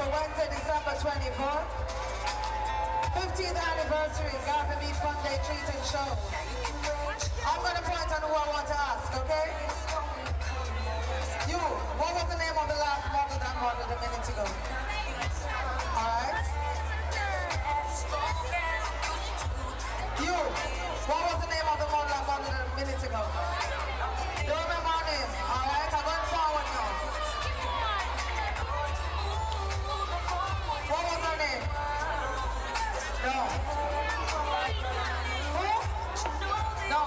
Wednesday, December 24th. 15th anniversary, Garvey Beat Fun Day Treat and Show. I'm going to point on who I want to ask, okay? You, what was the name of the last model that modeled a minute ago? Alright? You, what was the name of the model that modeled a minute ago? Don't remember her name, alright? I'm going forward now. What was her name? No. Who? No.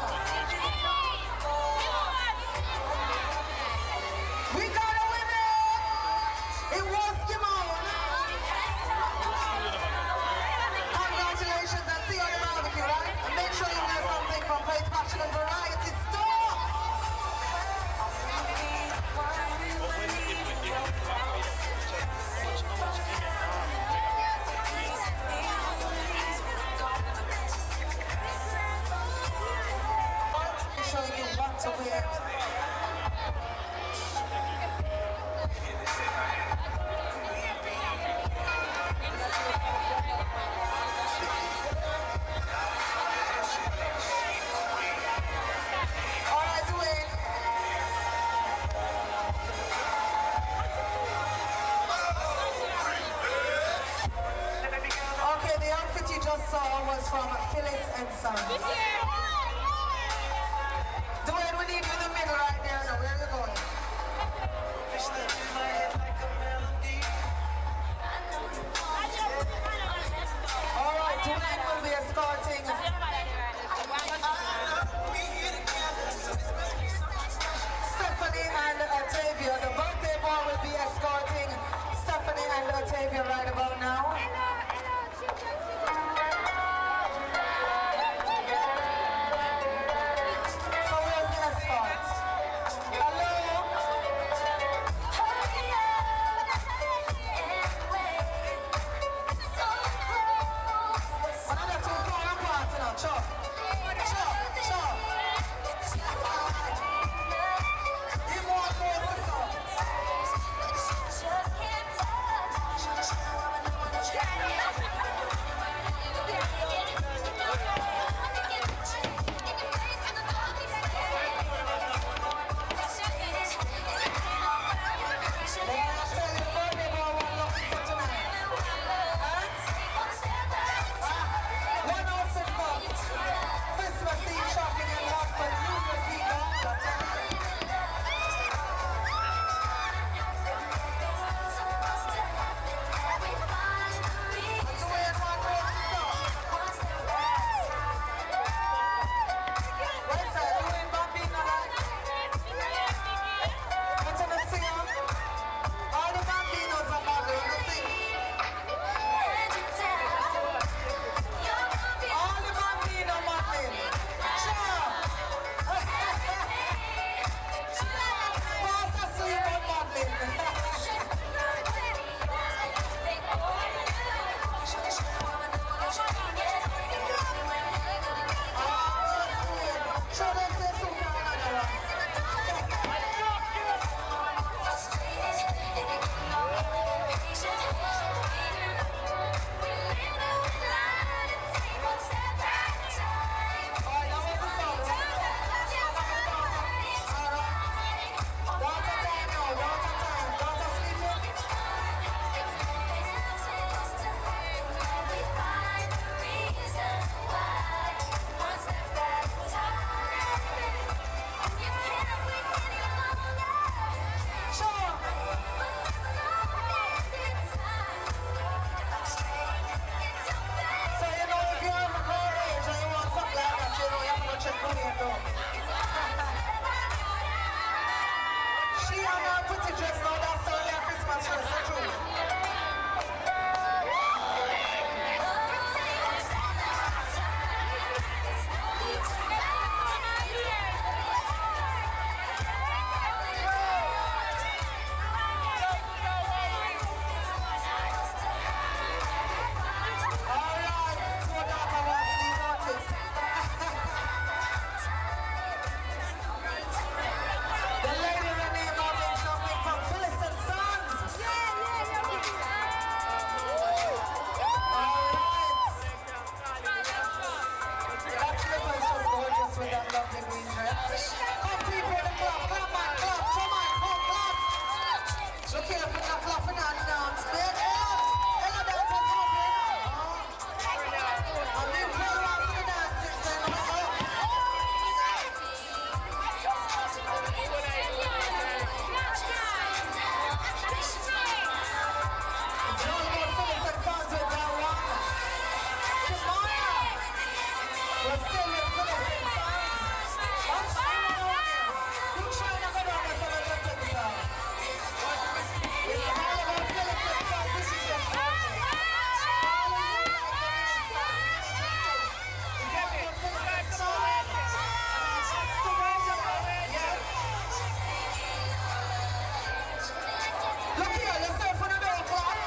Look here, yourself on the door clock.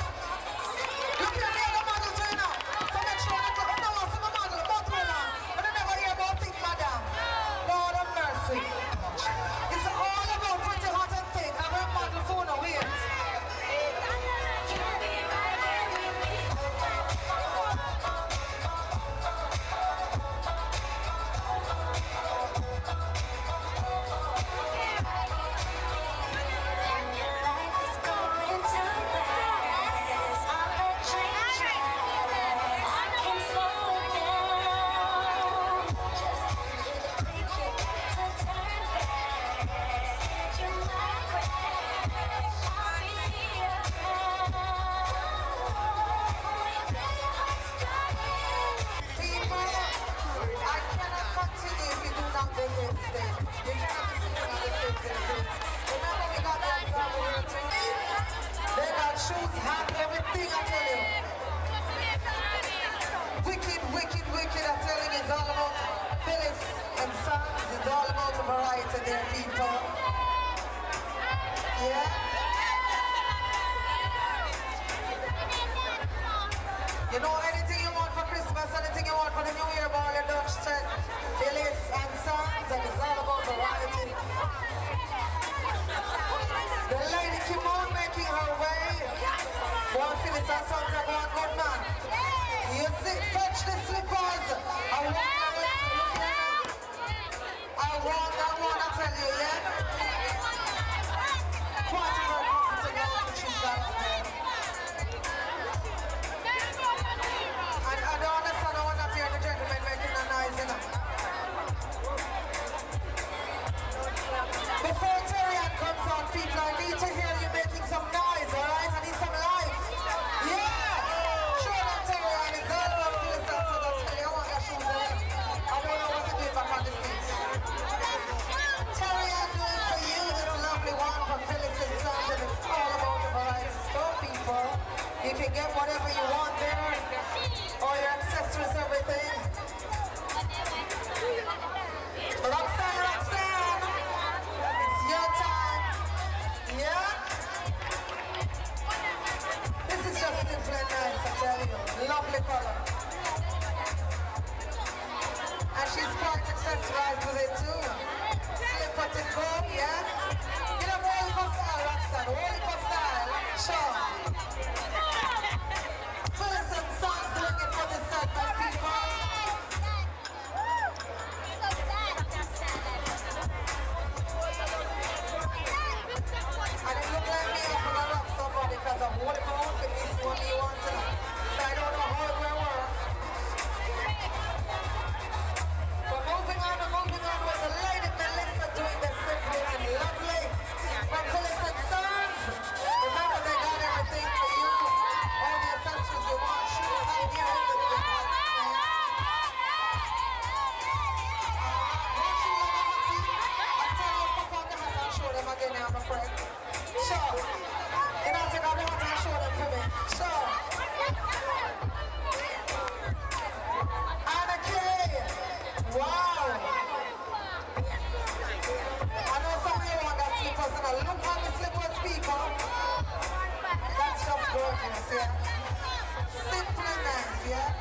Look here, the other model too now. So make sure that you don't want some model, but hold on. But I never hear about it, madam. Lord of mercy. It's all about pretty hot and thick. I have a model phone now, wait. They got shoes, hat, everything, I tell you. Wicked, wicked, wicked, I tell you, it's all about Phyllis and Sons. It's all about the variety there, people. Yeah? You know, anything you want for Christmas, anything you want for the New Year ball, your Dutch set, Phyllis and Sons, and it's all about variety. The lady keep on making her way. One Phyllis and Sons are going good, man. You see, touch the slippers. I want, I tell you, yeah? Quite a very comfortable outfit she's got on there. And I don't understand how I'm not hearing the gentleman making a noise, you know. Before Terrian comes on, people, I need to hear you making some noise, alright? I need some life. Yeah! Sure that Terrian is all about this, so that's me. I want your shoes on. I don't know what to do back on the stage. Terrian doing for you this lovely one from Phyllis and Sons, and it's all about the variety store, people. You can get whatever you want there, all your accessories, everything. Roxanne, Roxanne! Your time. Yeah? This is just simple and nice, I tell you. Lovely color. And she's quite accessorized with it too. Slipper to go, yeah? You know, roll for style, Roxanne. Roll for style. Sure. Phyllis and Sons doing it for the segment, people. And it look like me I'm gonna rock somebody because I'm holding my own for this one you want to know. So I don't know how it will work. But moving on with the lady Melissa doing the simple and lovely. From Phyllis and Sons. Remember they got everything for you. All the accessories you want. Shoes out here in the them again, I'm afraid. Sure. You know, take out the hat and show them for me. Sure. Anna Kay. Wow. I know some of you want that slippers, and I look at the slippers, people. That's just gorgeous, yeah? Simple and nice, yeah?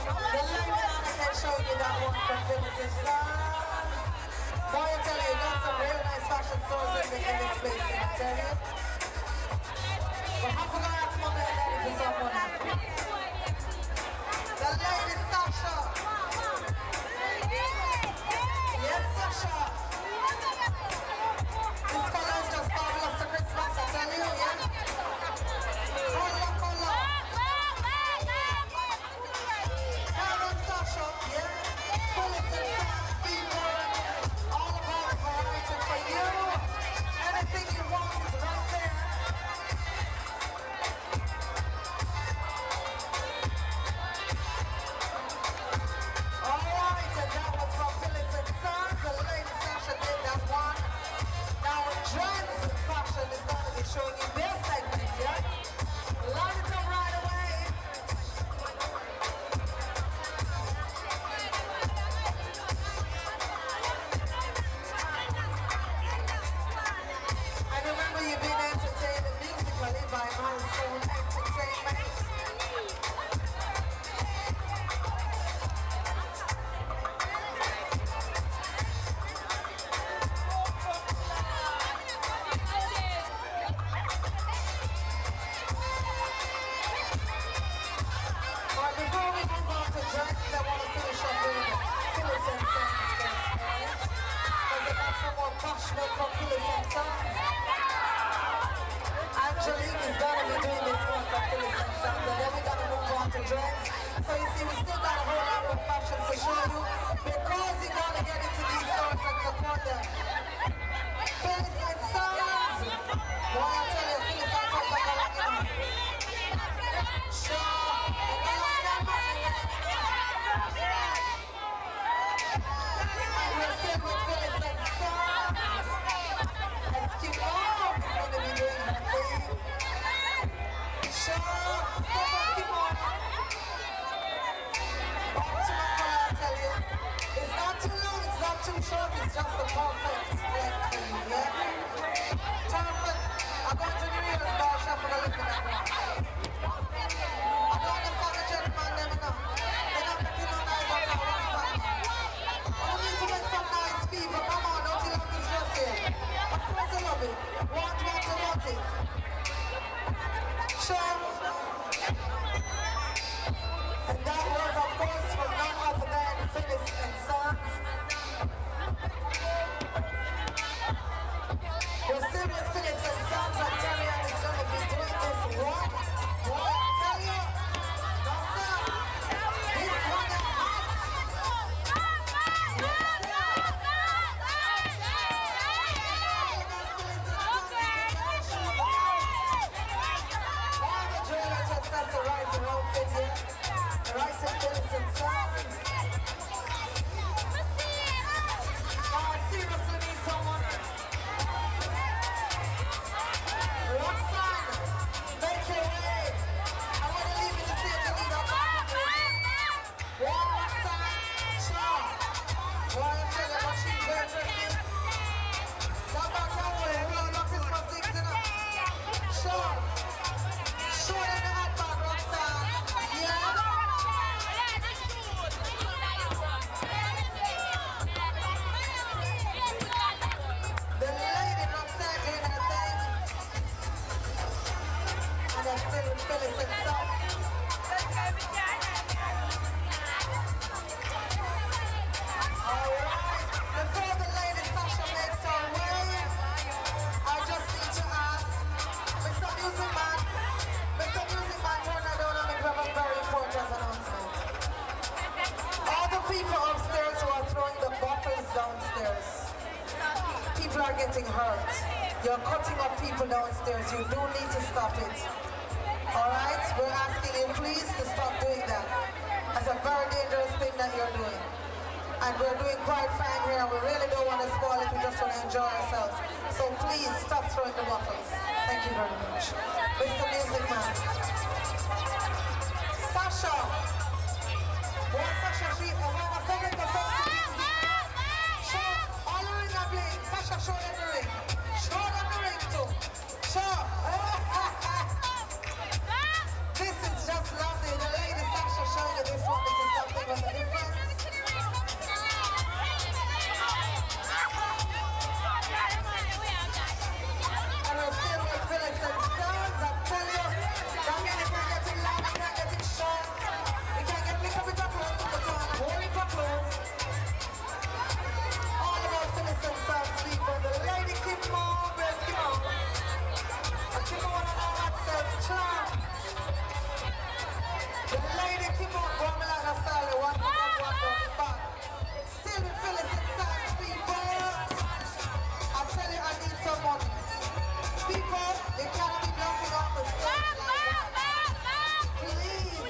The lady Anna can show you that one from Phyllis and Sons. Boy, I tell you, you got some real nice fashion stores in the dreads. So you see, we still got a whole lot more fashions to show you because you gotta get into these stores and support them. Phyllis and Sons. Boy, I tell you, Phyllis and Sons are gonna get on. Sure. And we're still with Phyllis and Sons. Excuse me, oh, it's gonna be doing her thing. Sure. Step up, keep on. Back to my car, I tell you. It's not too long, it's not too short, it's just the perfect length for you, yeah? Perfect. I'm going to the real bar shop for the look at that one. I don't understand the gentleman, them enough. They're not making no noise out of one side. I need to make some nice people. Come on, don't you love this dress here? Of course I love it. Want it. Sure. And that was, of course, from none other than Phyllis and Sons. We're still with Phyllis and Sons. I tell you, it's going to be doing this one. Boy, I tell you, that's it. This one is hot. All the jewelers have got the right to outfit here. The right to Phyllis and Sons. I seriously need someone. Roxanne, make your way. I want to leave you to see if you need a man. Roxanne, sure. Boy, I tell you what she's very interesting. Come back that way. We all love Christmas things, you know. Sure. Show them the hot bag, Roxanne. Yeah? The lady Roxanne doing her thing. And they're still with Phyllis and Sons. Alright, before the lady Sasha makes her way, I just need to ask Mr. Music Man, turn that down and make a very important announcement. All the people upstairs who are throwing the bottles downstairs, people are getting hurt. You're cutting up people downstairs. You do need to stop it. Alright? We're asking you please to stop doing that. That's a very dangerous thing that you're doing. And we're doing quite fine here. We really don't want to spoil it. We just want to enjoy ourselves. So please stop throwing the bottles. Thank you very much. Mr. Music Man. Sasha. Boy, Sasha, she want to send it to Sasha. Show all the ring are playing. Sasha, show them the ring. Show them the ring too. Show. This is just lovely. The lady Sasha showing you this one. This is something of a difference. And we're still with Phyllis and Sons. I tell you, that means we can't get it long, we can't get it short. We can't get little bit of clothes to put on, a whole heap of clothes. All about Phyllis and Sons people. The lady Kim Moore, where's Kim Moore? And Kim Moore and all that self-charm. The lady Kim Moore, Guamelana style, one back. Still with Phyllis and Sons people. I tell you, I need some money. People, they cannot be blocking off the stage like that. Please.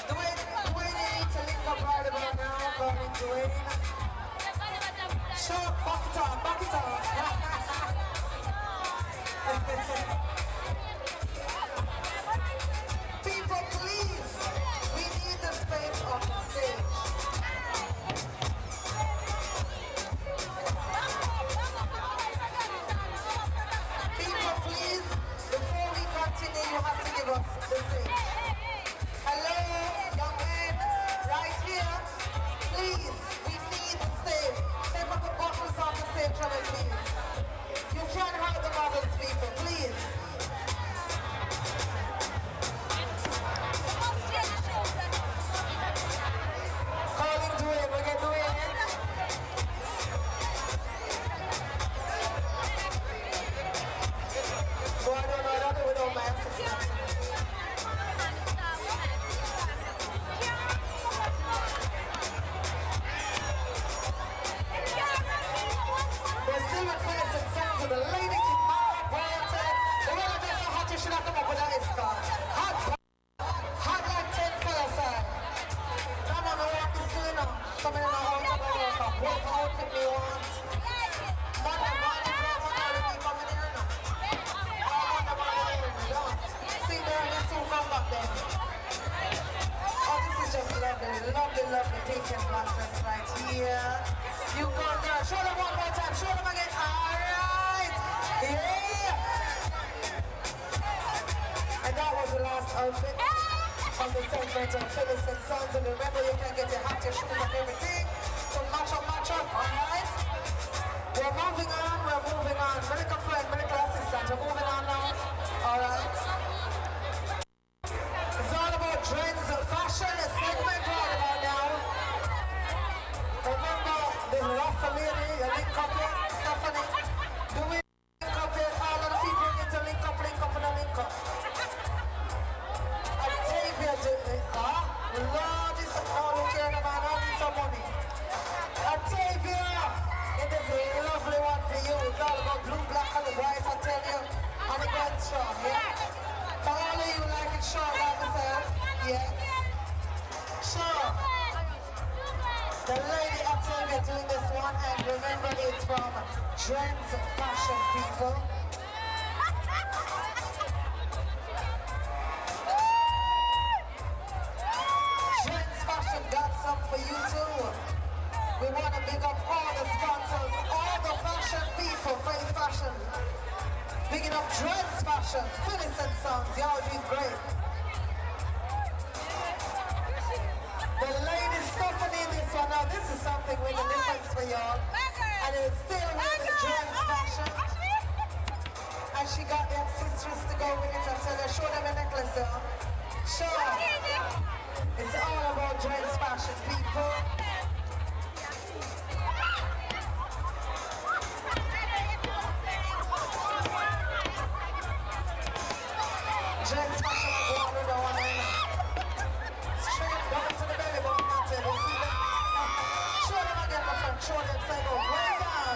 Dwayne, you need to link up right about now. Coming, Dwayne. Sure, back it up, back it up. People, please. We need the space on the stage. People, please, before we continue, you have to give us the stage. Hello, young men, right here. Please, we need the stage. Take up the bottles off the stage, please. You can't have the bottles, people, please. outfit from the segment of Phyllis and Sons. And remember, you can get your hat, your shoes, and everything. So match up, alright? We're moving on. Medical friend, medical assistant, we're moving on now. Alright? It's all about trends, fashion, segment right about now. Remember, this rough lady, a link up here, Stephanie. Do we link up here? All of the people need to link up. Octavia, Lord, this is all we care about. I need some money. Octavia, it is a lovely one for you. It's all about blue, black, and white, I tell you. And it went strong, yeah? For all of you like it short, like myself, yes? Sure. The lady Octavia doing this one, and remember it's from Trends Fashion, people. Trends Fashion got some for you too. We want to big up all the sponsors, all the fashion people, Faith Fashion. Bigging up Trends Fashion, Phyllis and Sons, y'all doing great. The lady Stephanie in this one, now this is something with a difference for y'all. And it's still with the Trends Fashion. And she got the accessories to go with it. I tell her, show them a necklace though. Sure. It's all about Trends Fashion, people. Trends Fashion, I go on with the one in. Straight down to the belly button, not to the see them. Show them again, my friend. Show them, say, oh, way down.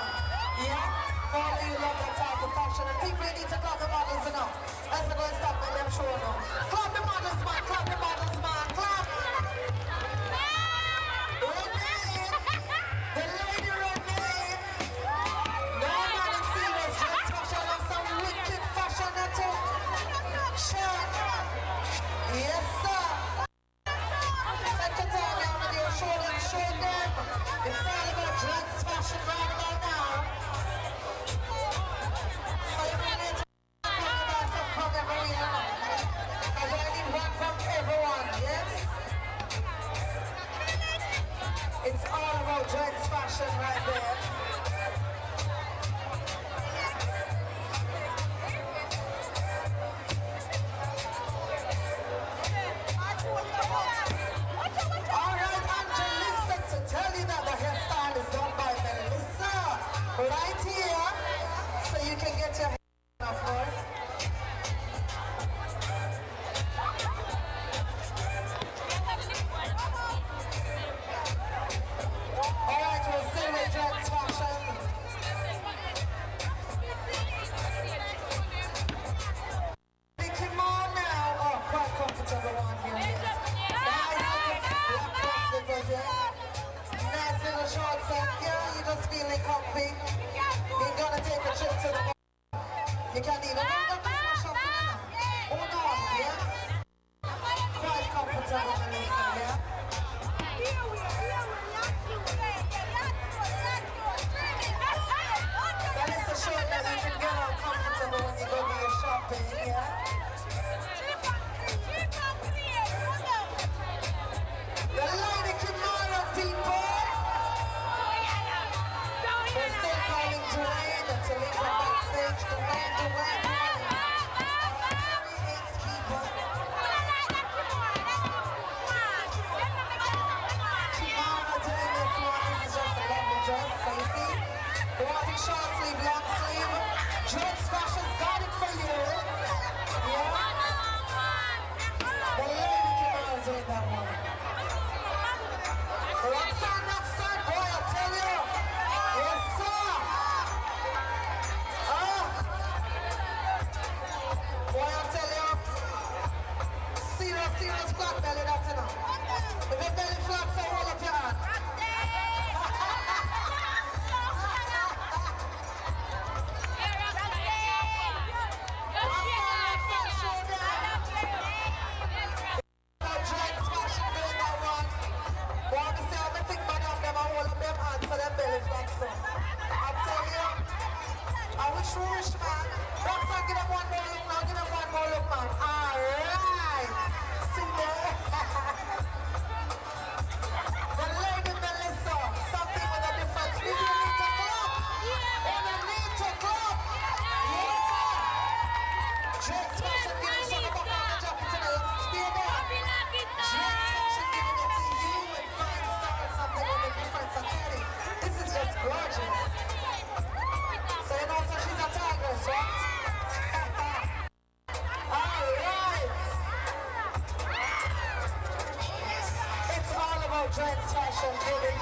Yeah? All of you love that type of fashion. And people need to clap the models, you know. As we go and stop with them show now. Clap the models, man. Clap the models, man. Clap. Renee. The lady Renee. No man is serious. Dress fashion and some wicked fashion at all. Sure. Yes, sir. Take the time down with your show them, show them. It's all about dress fashion right about now. So you may need to about some from everyone. Because I need one from everyone, yes? It's all about dress fashion right there. Alright, Angelica, to tell you that the hairstyle is done by Melissa. Right here. So you can get your hair, of course. Alright, we'll still with Trends Fashion. Mickey Moore now. Oh, quite comfortable one here. Yes. Nice little short set, yeah, you just feeling comfy. You're gonna take a trip to the bar. You can even bring up the smash up now. Who knows, yeah? Quite comfortable in this one, yeah? That is the shirt that you can get all comfortable when you go do your shopping, yeah? The lady Kimara, people! We're still calling Dwayne until we come backstage. Dwayne. Kimara doing this one. This is just a lovely dress. So you see, we want it short sleeve, long sleeve. Dress Fashion's got it for you. Yeah? The lady Kimara doing that one. Roxanne, boy, I tell you. Yes, sir. Boy, I tell you. Serious flat belly, that's enough. If your belly flat, so hold up your hand. Trends fashion for the